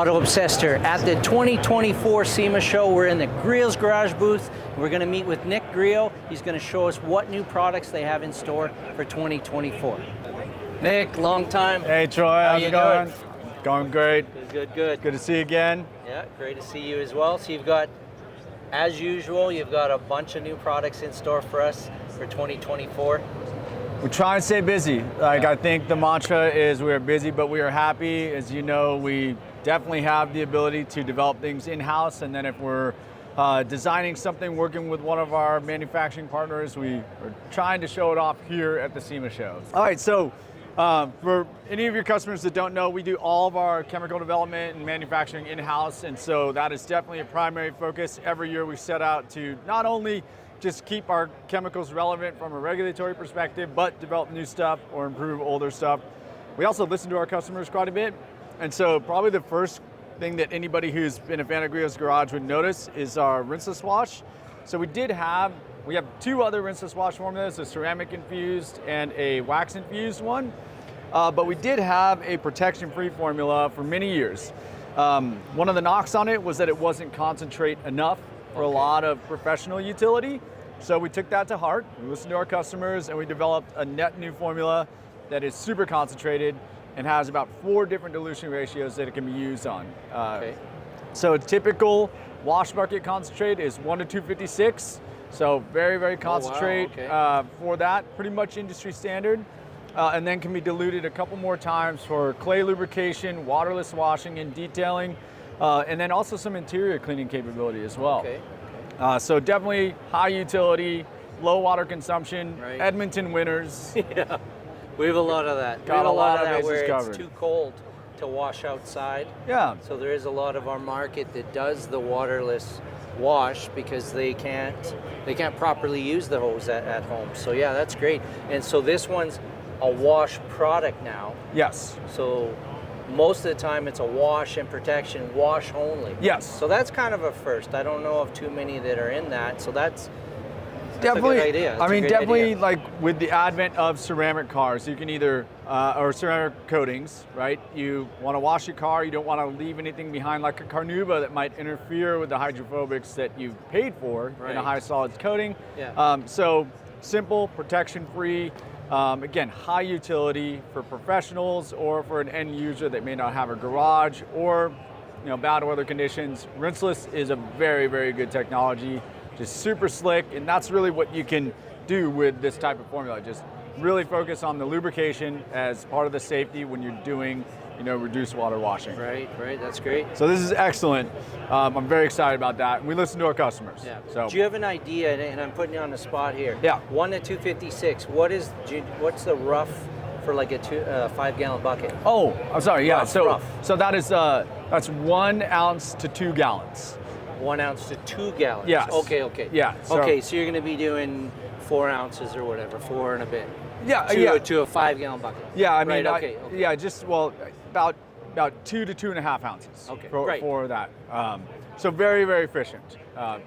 Auto Obsessed here at the 2024 SEMA show. We're in the Griot's Garage booth. We're going to meet with Nick Griot. He's going to show us what new products they have in store for 2024. Nick, long time. Hey Troy, how's it going? Going great. Good. Good to see you again. Yeah, great to see you as well. So you've got, as usual, you've got a bunch of new products in store for us for 2024. We try and stay busy. I think the mantra is we are busy, but we are happy. As you know, we definitely have the ability to develop things in-house, and then if we're designing something, working with one of our manufacturing partners, we are trying to show it off here at the SEMA shows. All right, so for any of your customers that don't know, we do all of our chemical development and manufacturing in-house, and so that is definitely a primary focus. Every year we set out to not only just keep our chemicals relevant from a regulatory perspective, but develop new stuff or improve older stuff. We also listen to our customers quite a bit, and so probably the first thing that anybody who's been a fan of Griot's Garage would notice is our Rinseless Wash. So we have two other Rinseless Wash formulas, a ceramic infused and a wax infused one, but we did have a protection-free formula for many years. One of the knocks on it was that it wasn't concentrate enough for a lot of professional utility. So we took that to heart, we listened to our customers, and we developed a net new formula that is super concentrated and has about 4 different dilution ratios that it can be used on. So a typical wash bucket concentrate is 1 to 256. So very concentrate for that, pretty much industry standard. And then can be diluted a couple more times for clay lubrication, waterless washing and detailing, and then also some interior cleaning capability as well. So definitely high utility, low water consumption, Edmonton winters. Yeah, we have a lot of that. Got a lot of that where covered. It's too cold to wash outside. Yeah. So there is a lot of our market that does the waterless wash because they can't properly use the hose at home. So yeah, that's great. And so this one's a wash product now. Yes. So most of the time it's a wash and protection, wash only. Yes. So that's kind of a first. I don't know of too many that are in that. So that's definitely a good idea. Definitely like with the advent of ceramic cars, you can either, or ceramic coatings, right? You want to wash your car, you don't want to leave anything behind like a carnauba that might interfere with the hydrophobics that you've paid for in a high solids coating. Yeah. So simple, protection-free. Again, high utility for professionals or for an end user that may not have a garage or bad weather conditions. Rinseless is a very good technology, just super slick, and that's really what you can do with this type of formula. Just really focus on the lubrication as part of the safety when you're doing reduced water washing. Right, that's great. So this is excellent. I'm very excited about that. We listen to our customers. Yeah. So do you have an idea, and I'm putting you on the spot here. Yeah. 1 to 256, what's the rough for like a 5-gallon bucket? Oh, I'm sorry, yeah. Rough. So that is, that's 1 ounce to 2 gallons. 1 ounce to 2 gallons? Yes. Okay. Yeah. Okay, so you're gonna be doing 4 ounces or whatever, 4 and a bit. Yeah, to a 5-gallon bucket. Yeah, I mean, okay. Yeah, just about 2 to 2.5 ounces. For that. So very efficient.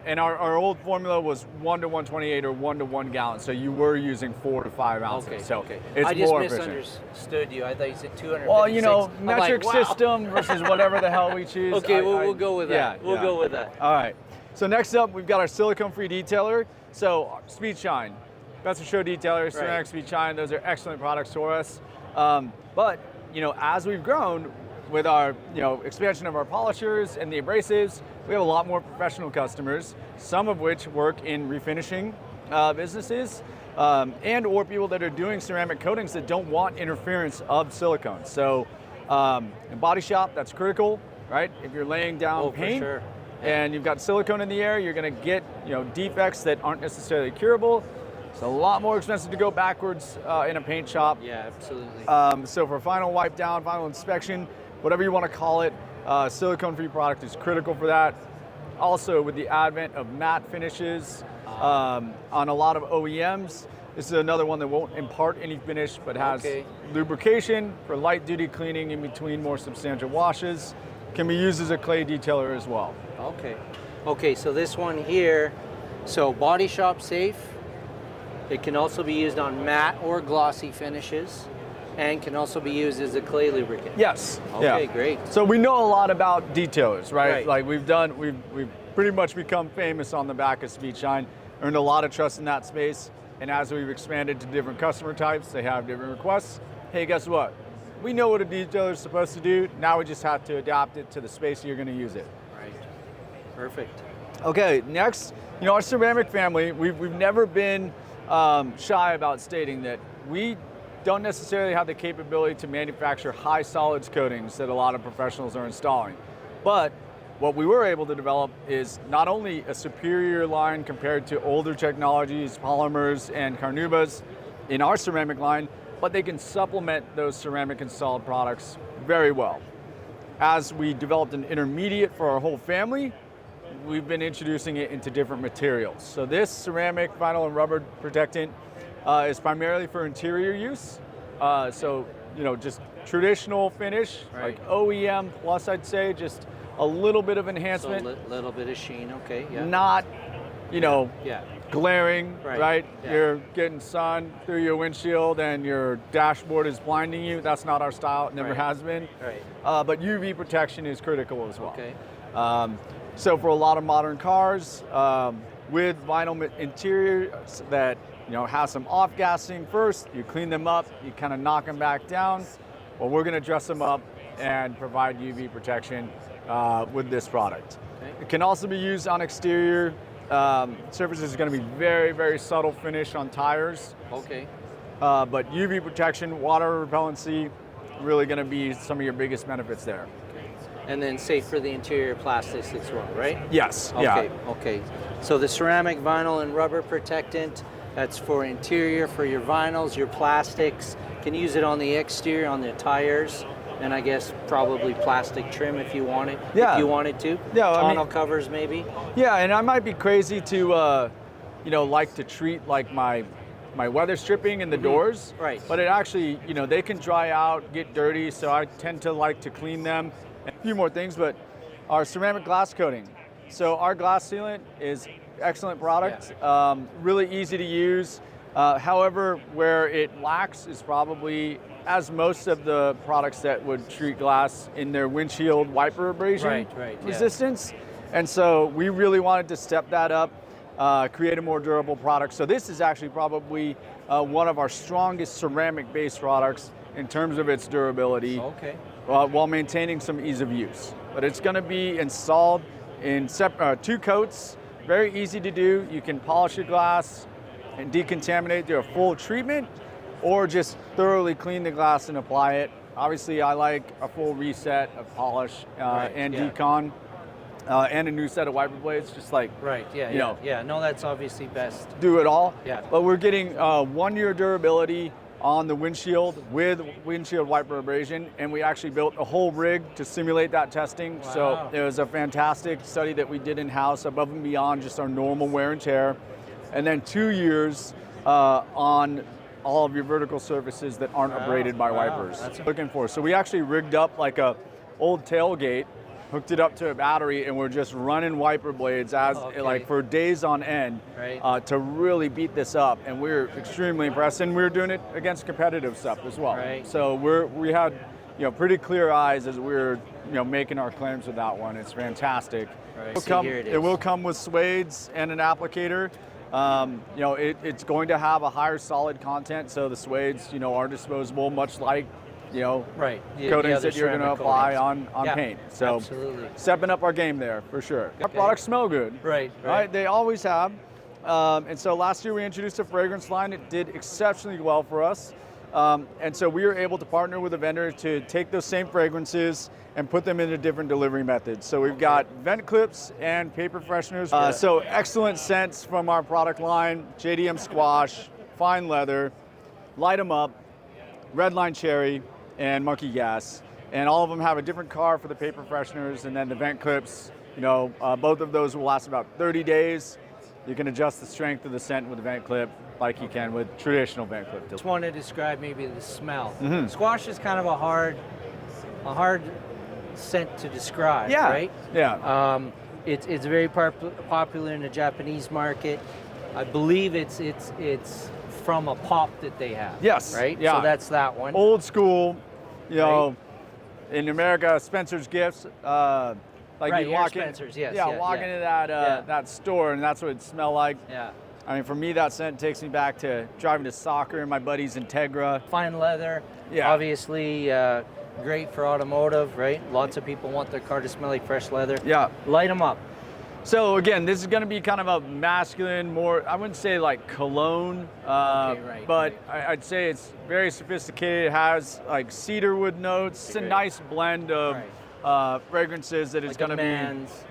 And our old formula was 1 to 128 or 1 to 1 gallon. So you were using 4 to 5 ounces. It's I just more efficient. misunderstood you. I thought you said 256. Well, metric system versus whatever the hell we choose. Okay, we'll go with that. We'll go with that. All right. So next up, we've got our silicone-free detailer. So Speed Shine. Best of show detailer, ceramic Speed Shine. Those are excellent products for us. But as we've grown with our expansion of our polishers and the abrasives, we have a lot more professional customers, some of which work in refinishing businesses and or people that are doing ceramic coatings that don't want interference of silicone. So in body shop, that's critical, right? If you're laying down paint and you've got silicone in the air, you're going to get defects that aren't necessarily curable. It's a lot more expensive to go backwards in a paint shop. Yeah, absolutely. So for final wipe down, final inspection, whatever you want to call it, silicone-free product is critical for that. Also, with the advent of matte finishes on a lot of OEMs, this is another one that won't impart any finish, but has lubrication for light-duty cleaning in between more substantial washes. Can be used as a clay detailer as well. Okay, so this one here, so body shop safe. It can also be used on matte or glossy finishes. and can also be used as a clay lubricant. Yes. Okay, great. So we know a lot about detailers, right? Right. Like we've pretty much become famous on the back of Speed Shine, earned a lot of trust in that space. And as we've expanded to different customer types, they have different requests. Hey, guess what? We know what a detailer is supposed to do. Now we just have to adapt it to the space you're going to use it. Right. Perfect. Okay, next, our ceramic family, we've never been shy about stating that we don't necessarily have the capability to manufacture high solids coatings that a lot of professionals are installing. But what we were able to develop is not only a superior line compared to older technologies, polymers and carnubas in our ceramic line, but they can supplement those ceramic installed products very well. As we developed an intermediate for our whole family, we've been introducing it into different materials. So this ceramic, vinyl, and rubber protectant is primarily for interior use. So, just traditional finish, Right. like OEM plus, I'd say, just a little bit of enhancement. So little bit of sheen, okay, yeah. Not, Yeah. glaring, right? Yeah. You're getting sun through your windshield and your dashboard is blinding you. That's not our style, it never Right. has been. Right. But UV protection is critical as well. Okay. So for a lot of modern cars, with vinyl interiors that has some off-gassing first, you clean them up, you kind of knock them back down. Well, we're going to dress them up and provide UV protection with this product. Okay. It can also be used on exterior surfaces. It's going to be very, very subtle finish on tires. Okay. But UV protection, water repellency, really going to be some of your biggest benefits there. And then safe for the interior plastics as well, right? Yes. Okay. Yeah. Okay. So the ceramic, vinyl, and rubber protectant, that's for interior, for your vinyls, your plastics. Can use it on the exterior, on the tires, and I guess probably plastic trim if you want it. Yeah. If you wanted to. Yeah, I mean- Tonneau covers maybe. Yeah, and I might be crazy to, like to treat like my weather stripping in the doors. Right. But it actually, they can dry out, get dirty, so I tend to like to clean them. And a few more things, but our ceramic glass coating. So our glass sealant is excellent product, really easy to use. However, where it lacks is probably, as most of the products that would treat glass, in their windshield wiper abrasion Right, yeah. resistance. And so we really wanted to step that up, create a more durable product. So this is actually probably one of our strongest ceramic-based products in terms of its durability, Okay. while maintaining some ease of use. But it's going to be installed in 2 coats, very easy to do. You can polish your glass and decontaminate, do a full treatment, or just thoroughly clean the glass and apply it. Obviously, I like a full reset of polish and yeah. decon, and a new set of wiper blades, just like Right. Yeah. You know. Yeah. No, that's obviously best. do it all. Yeah. But we're getting 1-year durability on the windshield with windshield wiper abrasion, and we actually built a whole rig to simulate that testing. Wow. So it was a fantastic study that we did in-house, above and beyond just our normal wear and tear. And then 2 years on all of your vertical surfaces that aren't abraded by wipers. That's Looking for. So we actually rigged up like a old tailgate, hooked it up to a battery, and we're just running wiper blades like for days on end, Right. to really beat this up. And we're extremely impressed, and we're doing it against competitive stuff as well. Right. So we had pretty clear eyes as we were making our claims with that one. It's fantastic. Right. See, here it is. It will come with suedes and an applicator. It's going to have a higher solid content, so the suedes are disposable, much like Right. The coatings other that you're going to ceramic apply coatings. on Yeah, paint. So absolutely. stepping up our game there for sure. Our Okay. products smell good. Right. Right? They always have. And so last year we introduced a fragrance line. It did exceptionally well for us. And so we were able to partner with a vendor to take those same fragrances and put them into different delivery methods. So we've got vent clips and paper fresheners. So excellent scents from our product line: JDM Squash, Fine Leather, Light 'em Up, Redline Cherry, and Monkey Gas. And all of them have a different car for the paper fresheners, and then the vent clips, both of those will last about 30 days. You can adjust the strength of the scent with a vent clip like you can with traditional vent clip. Just want to describe maybe the smell. Mm-hmm. Squash is kind of a hard scent to describe, Yeah. right? Yeah. It's very popular in the Japanese market. I believe it's from a pop that they have. Yes. Right? Yeah. So that's that one. Old school, you know, in America, Spencer's Gifts. Like Right, you walk Spencer's, in, yes, yeah, yeah, walk yeah. into that Yeah. that store, and that's what it smelled like. Yeah. I mean, for me, that scent takes me back to driving to soccer and my buddy's Integra. Fine leather. Yeah. Obviously, great for automotive, right? Lots of people want their car to smell like fresh leather. Yeah. Light them up. So again, this is going to be kind of a masculine, more, I wouldn't say like cologne, right, but right. I'd say it's very sophisticated. It has like cedarwood notes. It's a Great. nice blend of fragrances that is Like going to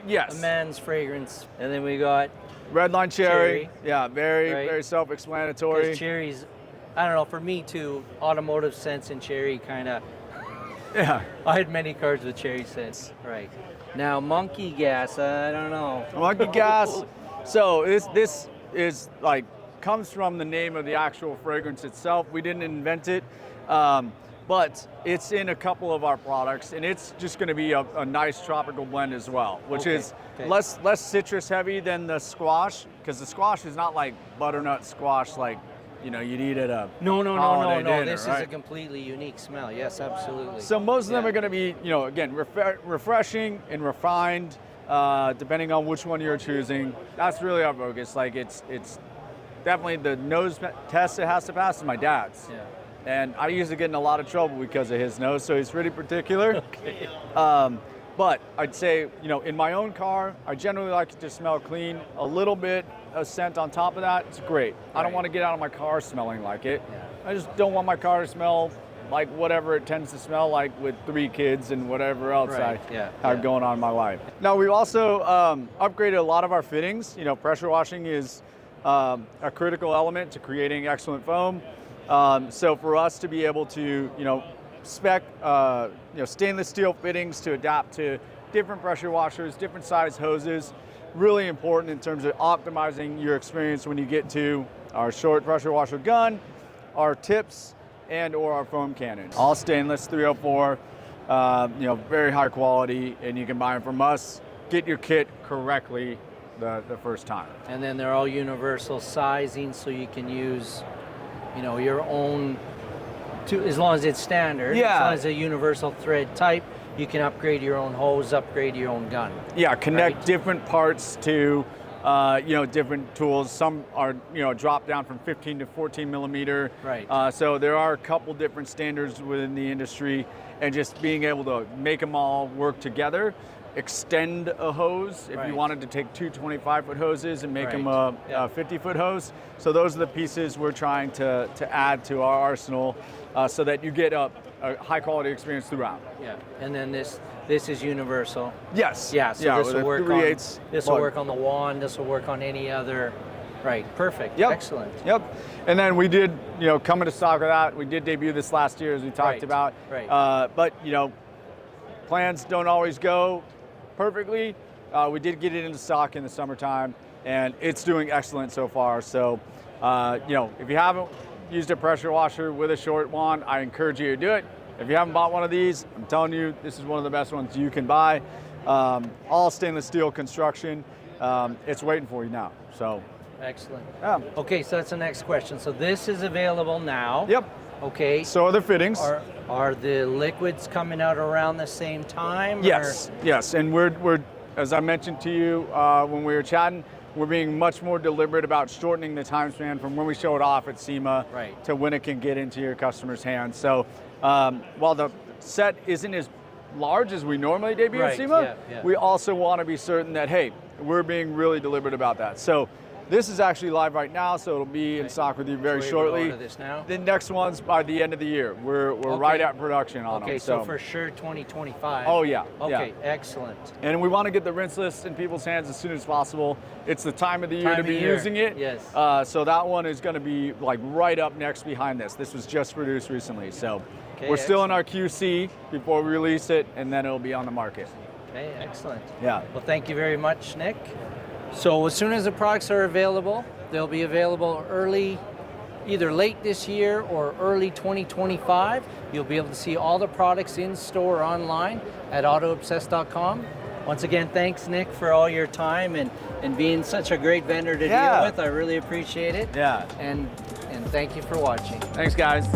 be. a man's fragrance. And then we got Redline cherry. Cherry. Yeah, very, Right. very self-explanatory. because cherries, I don't know, for me too, automotive scents and cherry kind of, Yeah. I had many cars with cherry scents. Right. Now, monkey gas, I don't know. Monkey gas. So this is like comes from the name of the actual fragrance itself. We didn't invent it, but it's in a couple of our products, and it's just going to be a nice tropical blend as well, which is less citrus heavy than the squash, because the squash is not like butternut squash like you'd eat at a holiday dinner, This right? is a completely unique smell. Yes, absolutely. So most of them are going to be, again, refreshing and refined, depending on which one you're choosing. That's really our focus. Like it's definitely the nose test it has to pass is my dad's. Yeah. And I usually get in a lot of trouble because of his nose, so he's pretty particular. Okay. But I'd say, in my own car, I generally like it to smell clean. A little bit of scent on top of that, it's great. I don't Right. want to get out of my car smelling like it. Yeah. I just don't want my car to smell like whatever it tends to smell like with 3 kids and whatever else Right. I Yeah. have going on in my life. Now, we've also upgraded a lot of our fittings. Pressure washing is a critical element to creating excellent foam. So for us to be able to, spec stainless steel fittings to adapt to different pressure washers, different size hoses, really important in terms of optimizing your experience when you get to our short pressure washer gun, our tips, and or our foam cannons. All stainless 304, very high quality, and you can buy them from us. Get your kit correctly the first time. And then they're all universal sizing, so you can use, your own, as long as it's standard, Yeah. as long as a universal thread type, you can upgrade your own hose, upgrade your own gun. Yeah, connect Right. different parts to, different tools. Some are, drop down from 15 to 14 millimeter. Right. So there are a couple different standards within the industry, and just being able to make them all work together. Extend a hose if Right. you wanted to take 2 25-foot hoses and make them Right. a Yeah. 50-foot hose. So those are the pieces we're trying to add to our arsenal so that you get a high-quality experience throughout. Yeah. And then this is universal. Yes. Yeah. So this with will the work on. 3/8 This will plug. work on the wand. This will work on any other. Right. Perfect. Yep. Excellent. Yep. And then we did, come into stock with that. We did debut this last year, as we talked Right. about. Right. But plans don't always go perfectly. We did get it into stock in the summertime, and it's doing excellent so far. So, if you haven't used a pressure washer with a short wand, I encourage you to do it. If you haven't bought one of these, I'm telling you, this is one of the best ones you can buy. All stainless steel construction. It's waiting for you now. So, Excellent. yeah. Okay. So that's the next question. So this is available now. Yep. Okay. So are the fittings. Are the liquids coming out around the same time? or- Yes, and we're as I mentioned to you when we were chatting, we're being much more deliberate about shortening the time span from when we show it off at SEMA Right. to when it can get into your customer's hands. So while the set isn't as large as we normally debut at Right, SEMA, yeah. we also want to be certain that, hey, we're being really deliberate about that. So this is actually live right now, so it'll be in stock with you very So we're shortly. going to this now? The next one's by the end of the year. We're right at production on them. Okay, so for sure 2025. Oh, yeah, Okay, yeah. excellent. And we want to get the rinseless in people's hands as soon as possible. It's the time of the year Time to of be year, using it. yes. So that one is going to be like right up next behind this. This was just produced recently. So Okay, we're still in our QC before we release it, and then it'll be on the market. Okay, excellent. Yeah. Well, thank you very much, Nick. So as soon as the products are available, they'll be available either late this year or early 2025. You'll be able to see all the products in store online at autoobsessed.com. Once again, thanks, Nick, for all your time and being such a great vendor to Yeah. deal with. I really appreciate it. Yeah. And and thank you for watching. Thanks, guys.